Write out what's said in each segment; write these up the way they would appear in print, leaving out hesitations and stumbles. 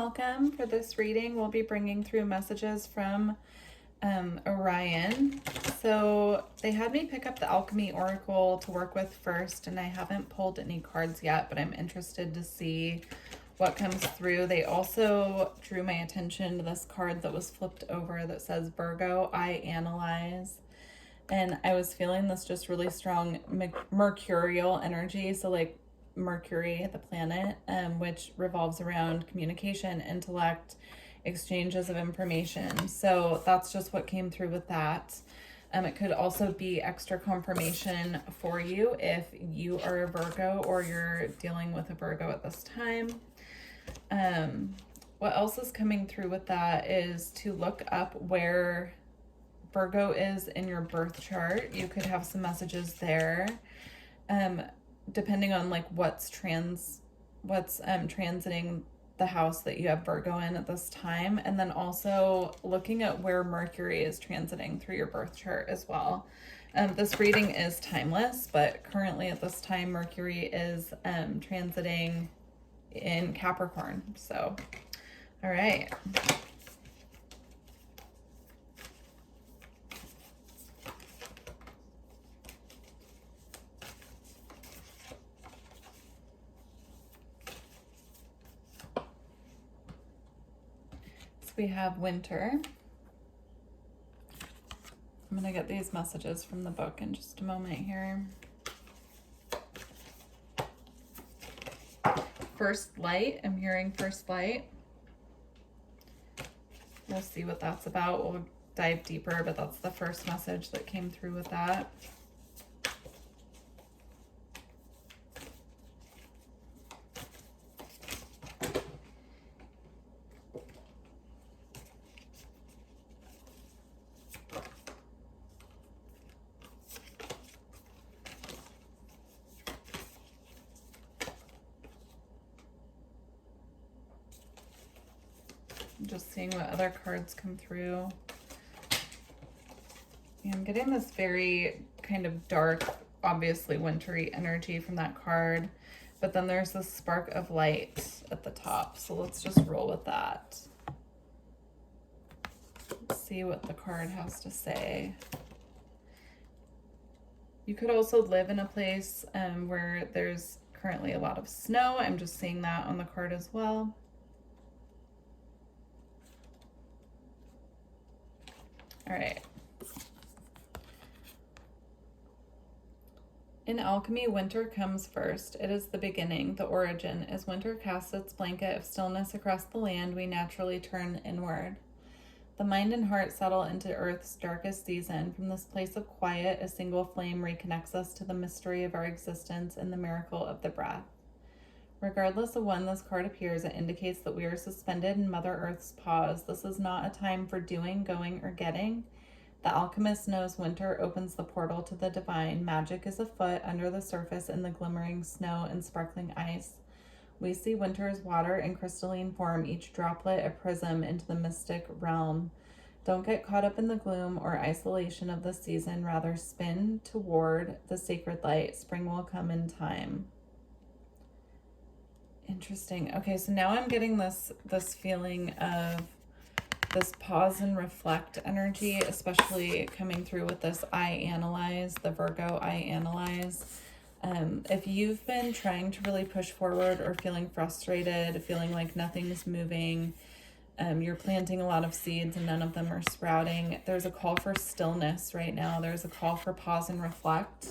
welcome. For this reading, we'll be bringing through messages from Orion. So they had me pick up the Alchemy Oracle to work with first, and I haven't pulled any cards yet, but I'm interested to see what comes through. They also drew my attention to this card that was flipped over that says Virgo, I analyze. And I was feeling this just really strong mercurial energy. So like Mercury, the planet, which revolves around communication, intellect, exchanges of information. So that's just what came through with that. It could also be extra confirmation for you if you are a Virgo or you're dealing with a Virgo at this time. What else is coming through with that is to look up where Virgo is in your birth chart. You could have some messages there, depending on like what's transiting the house that you have Virgo in at this time, and then also looking at where Mercury is transiting through your birth chart as well. This reading is timeless, but currently at this time Mercury is transiting in Capricorn. So, all right. We have winter. I'm going to get these messages from the book in just a moment here. First light. I'm hearing first light. We'll see what that's about. We'll dive deeper, but that's the first message that came through with that. Just seeing what other cards come through. Yeah, I'm getting this very kind of dark, obviously wintry energy from that card, but then there's this spark of light at the top. So let's just roll with that. Let's see what the card has to say. You could also live in a place where there's currently a lot of snow. I'm just seeing that on the card as well. All right. In alchemy, winter comes first. It is the beginning, the origin. As winter casts its blanket of stillness across the land, we naturally turn inward. The mind and heart settle into Earth's darkest season. From this place of quiet, a single flame reconnects us to the mystery of our existence and the miracle of the breath. Regardless of when this card appears, it indicates that we are suspended in Mother Earth's pause. This is not a time for doing, going, or getting. The alchemist knows winter opens the portal to the divine. Magic is afoot under the surface in the glimmering snow and sparkling ice. We see winter as water in crystalline form, each droplet a prism into the mystic realm. Don't get caught up in the gloom or isolation of the season. Rather, spin toward the sacred light. Spring will come in time. Interesting. Okay, so now I'm getting this feeling of this pause and reflect energy, especially coming through with this I analyze, the Virgo I analyze. If you've been trying to really push forward or feeling frustrated, feeling like nothing's moving, you're planting a lot of seeds and none of them are sprouting, there's a call for stillness right now. There's a call for pause and reflect.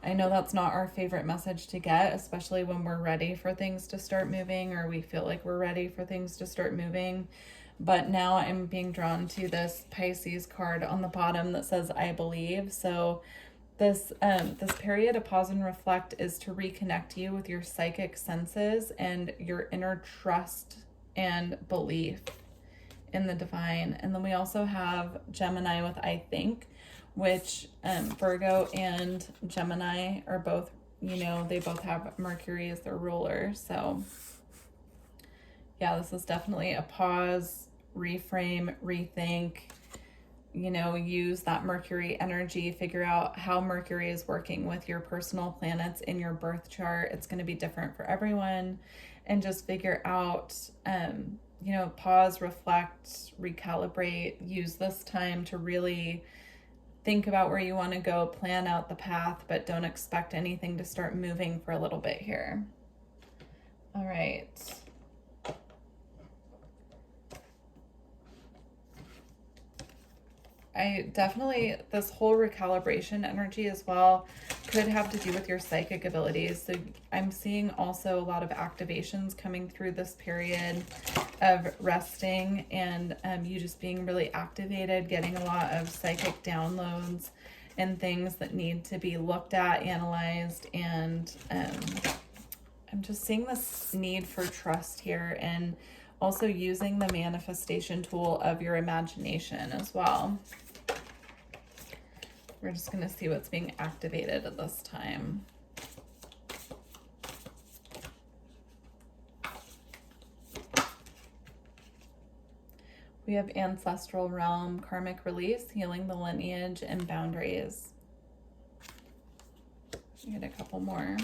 I know that's not our favorite message to get, especially when we're ready for things to start moving or we feel like we're ready for things to start moving. But now I'm being drawn to this Pisces card on the bottom that says, I believe. So this period of pause and reflect is to reconnect you with your psychic senses and your inner trust and belief in the divine. And then we also have Gemini with I think, which Virgo and Gemini are both, they both have Mercury as their ruler. So yeah, this is definitely a pause, reframe, rethink, use that Mercury energy, figure out how Mercury is working with your personal planets in your birth chart. It's going to be different for everyone, and just figure out you know, pause, reflect, recalibrate, use this time to really think about where you want to go, plan out the path, but don't expect anything to start moving for a little bit here. All right. I definitely, this whole recalibration energy as well could have to do with your psychic abilities. So I'm seeing also a lot of activations coming through this period of resting, and you just being really activated, getting a lot of psychic downloads and things that need to be looked at, analyzed, and I'm just seeing this need for trust here, and also using the manifestation tool of your imagination as well. We're just going to see what's being activated at this time. We have ancestral realm, karmic release, healing the lineage, and boundaries. We get a couple more.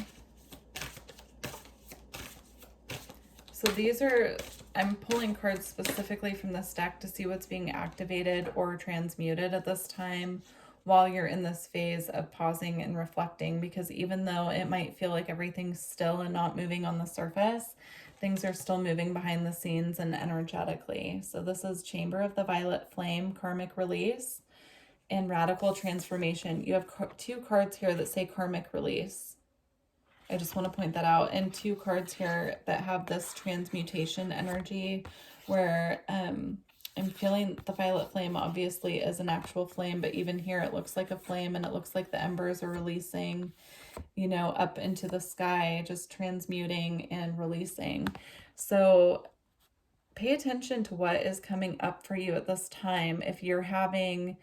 So these are, I'm pulling cards specifically from this deck to see what's being activated or transmuted at this time while you're in this phase of pausing and reflecting, because even though it might feel like everything's still and not moving on the surface, things are still moving behind the scenes and energetically. So this is Chamber of the Violet Flame, karmic release, and radical transformation. You have two cards here that say karmic release. I just want to point that out. And two cards here that have this transmutation energy where I'm feeling the violet flame obviously is an actual flame, but even here it looks like a flame, and it looks like the embers are releasing, you know, up into the sky, just transmuting and releasing. So pay attention to what is coming up for you at this time. If you're having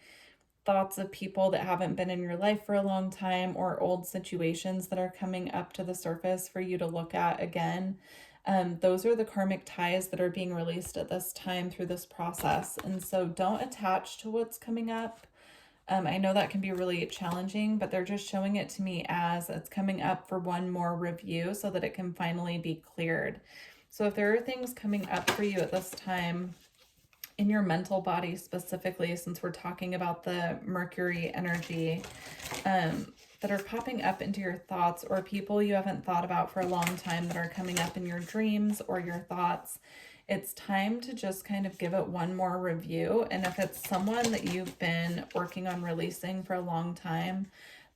thoughts of people that haven't been in your life for a long time, or old situations that are coming up to the surface for you to look at again, those are the karmic ties that are being released at this time through this process. And so don't attach to what's coming up. I know that can be really challenging, but they're just showing it to me as it's coming up for one more review so that it can finally be cleared. So if there are things coming up for you at this time in your mental body specifically, since we're talking about the Mercury energy, that are popping up into your thoughts, or people you haven't thought about for a long time that are coming up in your dreams or your thoughts, it's time to just kind of give it one more review. And if it's someone that you've been working on releasing for a long time,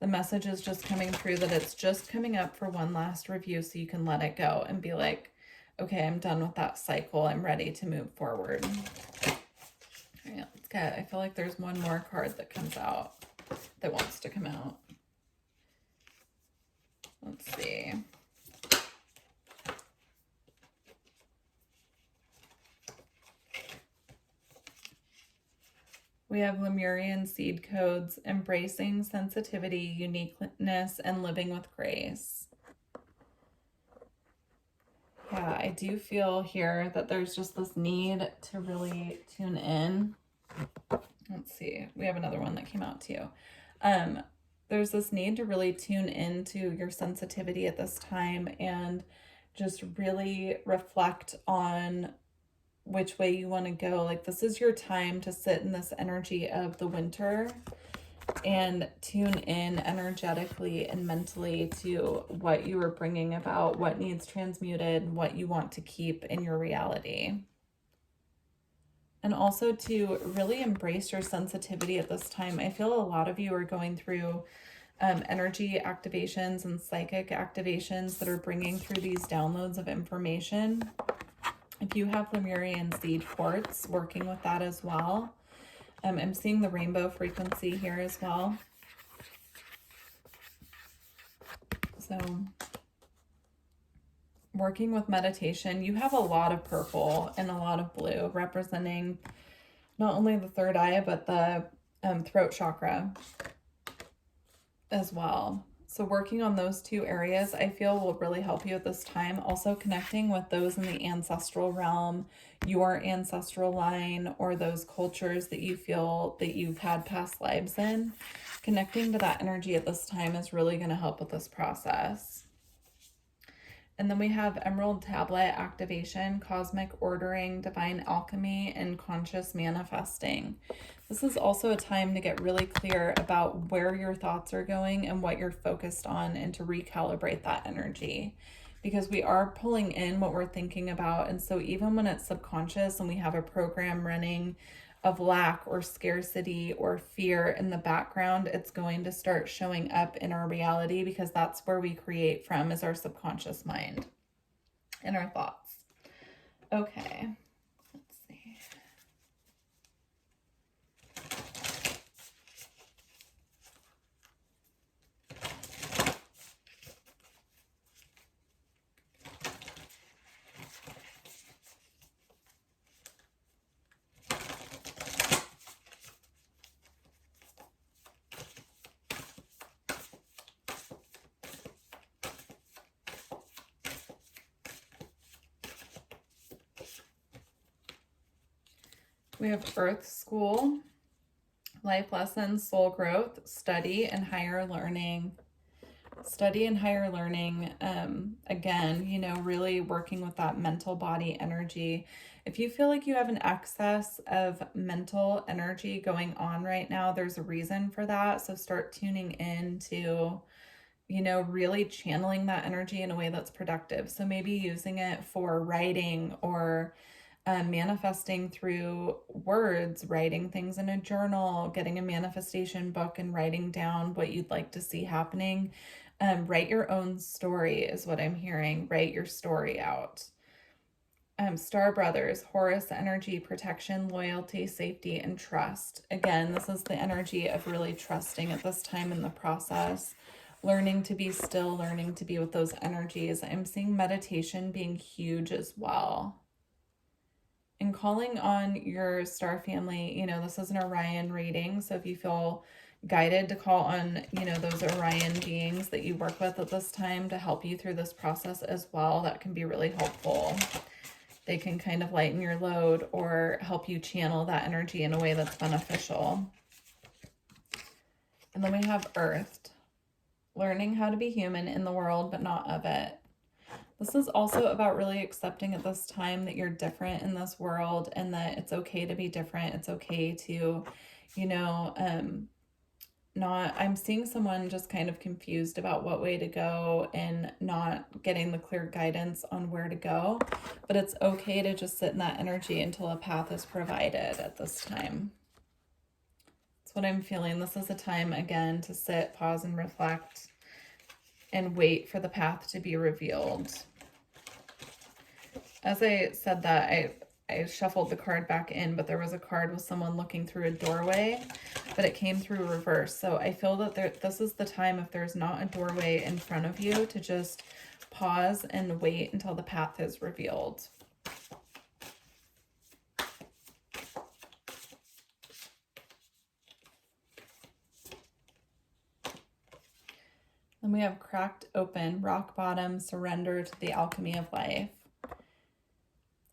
the message is just coming through that it's just coming up for one last review so you can let it go and be like, okay, I'm done with that cycle. I'm ready to move forward. All right, let's get, I feel like there's one more card that comes out that wants to come out. Let's see. We have Lemurian seed codes, embracing sensitivity, uniqueness, and living with grace. Yeah, I do feel here that there's just this need to really tune in. Let's see. We have another one that came out too. There's this need to really tune into your sensitivity at this time and just really reflect on which way you want to go. Like, this is your time to sit in this energy of the winter and tune in energetically and mentally to what you are bringing about, what needs transmuted, what you want to keep in your reality. And also to really embrace your sensitivity at this time. I feel a lot of you are going through energy activations and psychic activations that are bringing through these downloads of information. If you have Lemurian seed quartz, working with that as well. I'm seeing the rainbow frequency here as well. So working with meditation, you have a lot of purple and a lot of blue representing not only the third eye, but the throat chakra as well. So working on those two areas, I feel, will really help you at this time. Also connecting with those in the ancestral realm, your ancestral line, or those cultures that you feel that you've had past lives in. Connecting to that energy at this time is really going to help with this process. And then we have Emerald Tablet Activation, Cosmic Ordering, Divine Alchemy, and Conscious Manifesting. This is also a time to get really clear about where your thoughts are going and what you're focused on, and to recalibrate that energy, because we are pulling in what we're thinking about. And so even when it's subconscious and we have a program running of lack or scarcity or fear in the background, it's going to start showing up in our reality, because that's where we create from, is our subconscious mind and our thoughts. Okay, let's see. We have Earth School, Life Lessons, Soul Growth, Study, and Higher Learning. Study and higher learning, again, you know, really working with that mental body energy. If you feel like you have an excess of mental energy going on right now, there's a reason for that. So start tuning in to, you know, really channeling that energy in a way that's productive. So maybe using it for writing, or manifesting through words, writing things in a journal, getting a manifestation book and writing down what you'd like to see happening. Write your own story is what I'm hearing. Write your story out. Star Brothers, Horus energy, protection, loyalty, safety, and trust. Again, this is the energy of really trusting at this time in the process, learning to be still, learning to be with those energies. I'm seeing meditation being huge as well. And calling on your star family, you know, this is an Orion reading. So if you feel guided to call on, you know, those Orion beings that you work with at this time to help you through this process as well, that can be really helpful. They can kind of lighten your load or help you channel that energy in a way that's beneficial. And then we have Earth, learning how to be human in the world, but not of it. This is also about really accepting at this time that you're different in this world, and that it's okay to be different. It's okay to, you know, I'm seeing someone just kind of confused about what way to go and not getting the clear guidance on where to go. But it's okay to just sit in that energy until a path is provided at this time. That's what I'm feeling. This is a time, again, to sit, pause, and reflect, and wait for the path to be revealed. As I said that, I shuffled the card back in, but there was a card with someone looking through a doorway, but it came through reverse. So I feel that this is the time, if there's not a doorway in front of you, to just pause and wait until the path is revealed. Then we have Cracked Open, Rock Bottom, Surrender to the Alchemy of Life.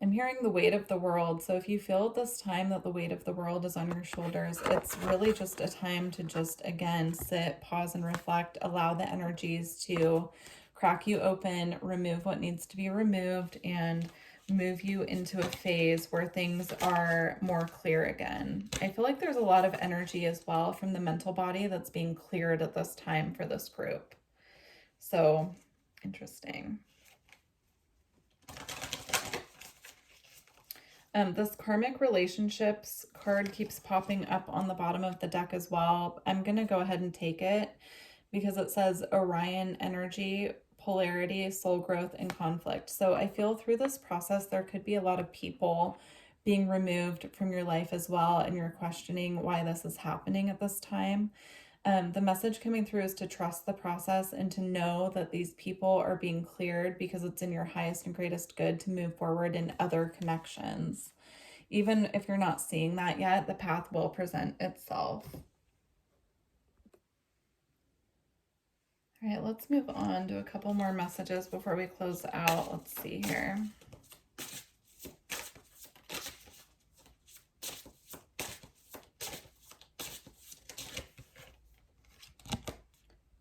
I'm hearing the weight of the world. So if you feel at this time that the weight of the world is on your shoulders, it's really just a time to just, again, sit, pause, and reflect. Allow the energies to crack you open, remove what needs to be removed, and move you into a phase where things are more clear again. I feel like there's a lot of energy as well from the mental body that's being cleared at this time for this group. So interesting. This karmic relationships card keeps popping up on the bottom of the deck as well. I'm going to go ahead and take it because it says Orion energy, polarity, soul growth, and conflict. So I feel through this process, there could be a lot of people being removed from your life as well, and you're questioning why this is happening at this time. The message coming through is to trust the process and to know that these people are being cleared because it's in your highest and greatest good to move forward in other connections. Even if you're not seeing that yet, the path will present itself. All right, let's move on to a couple more messages before we close out. Let's see here.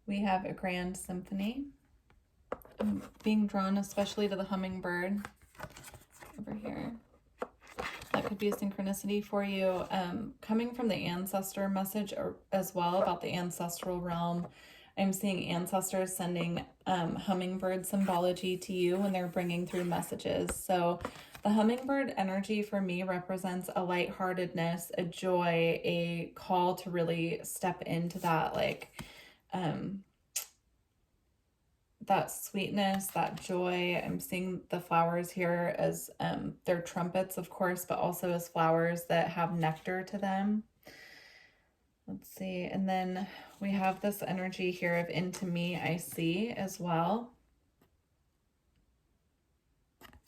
We have a grand symphony. being drawn especially to the hummingbird over here. That could be a synchronicity for you. Coming from the ancestor message as well about the ancestral realm, I'm seeing ancestors sending hummingbird symbology to you when they're bringing through messages. So the hummingbird energy for me represents a lightheartedness, a joy, a call to really step into that, like, that sweetness, that joy. I'm seeing the flowers here as they're trumpets, of course, but also as flowers that have nectar to them. Let's see. And then we have this energy here of into me, I see as well.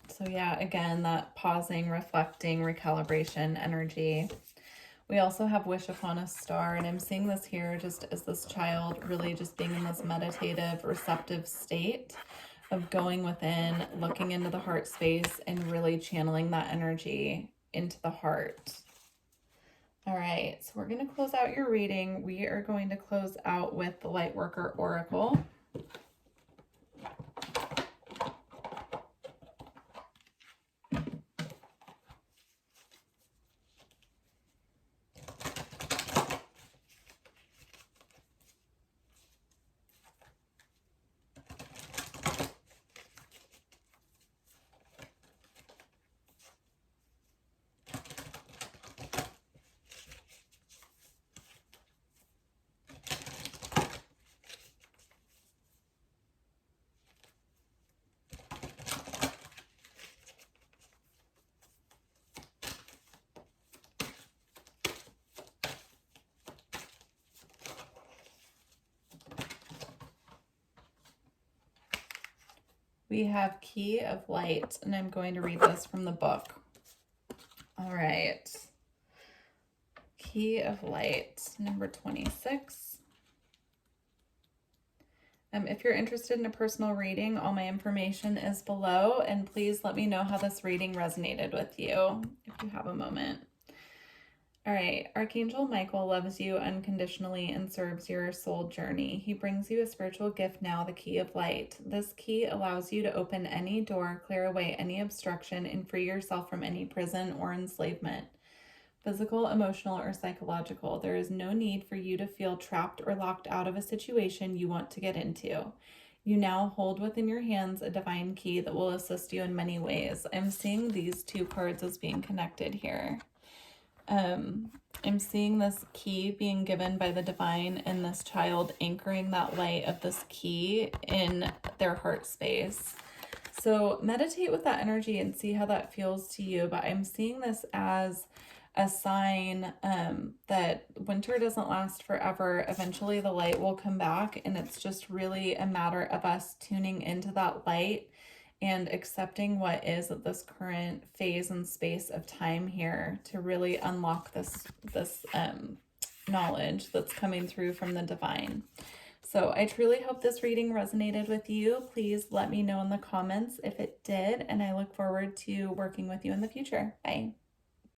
So yeah, again, that pausing, reflecting, recalibration energy. We also have wish upon a star, and I'm seeing this here just as this child really just being in this meditative, receptive state of going within, looking into the heart space, and really channeling that energy into the heart. All right, so we're going to close out your reading. We are going to close out with the Lightworker Oracle. We have Key of Light, and I'm going to read this from the book. All right. Key of Light, number 26. If you're interested in a personal reading, all my information is below, and please let me know how this reading resonated with you if you have a moment. All right, Archangel Michael loves you unconditionally and serves your soul journey. He brings you a spiritual gift now, the Key of Light. This key allows you to open any door, clear away any obstruction, and free yourself from any prison or enslavement. Physical, emotional, or psychological. There is no need for you to feel trapped or locked out of a situation you want to get into. You now hold within your hands a divine key that will assist you in many ways. I'm seeing these two cards as being connected here. I'm seeing this key being given by the divine and this child anchoring that light of this key in their heart space. So meditate with that energy and see how that feels to you. But I'm seeing this as a sign that winter doesn't last forever. Eventually the light will come back, and it's just really a matter of us tuning into that light and accepting what is at this current phase and space of time here to really unlock this knowledge that's coming through from the divine. So I truly hope this reading resonated with you. Please let me know in the comments if it did, and I look forward to working with you in the future. Bye.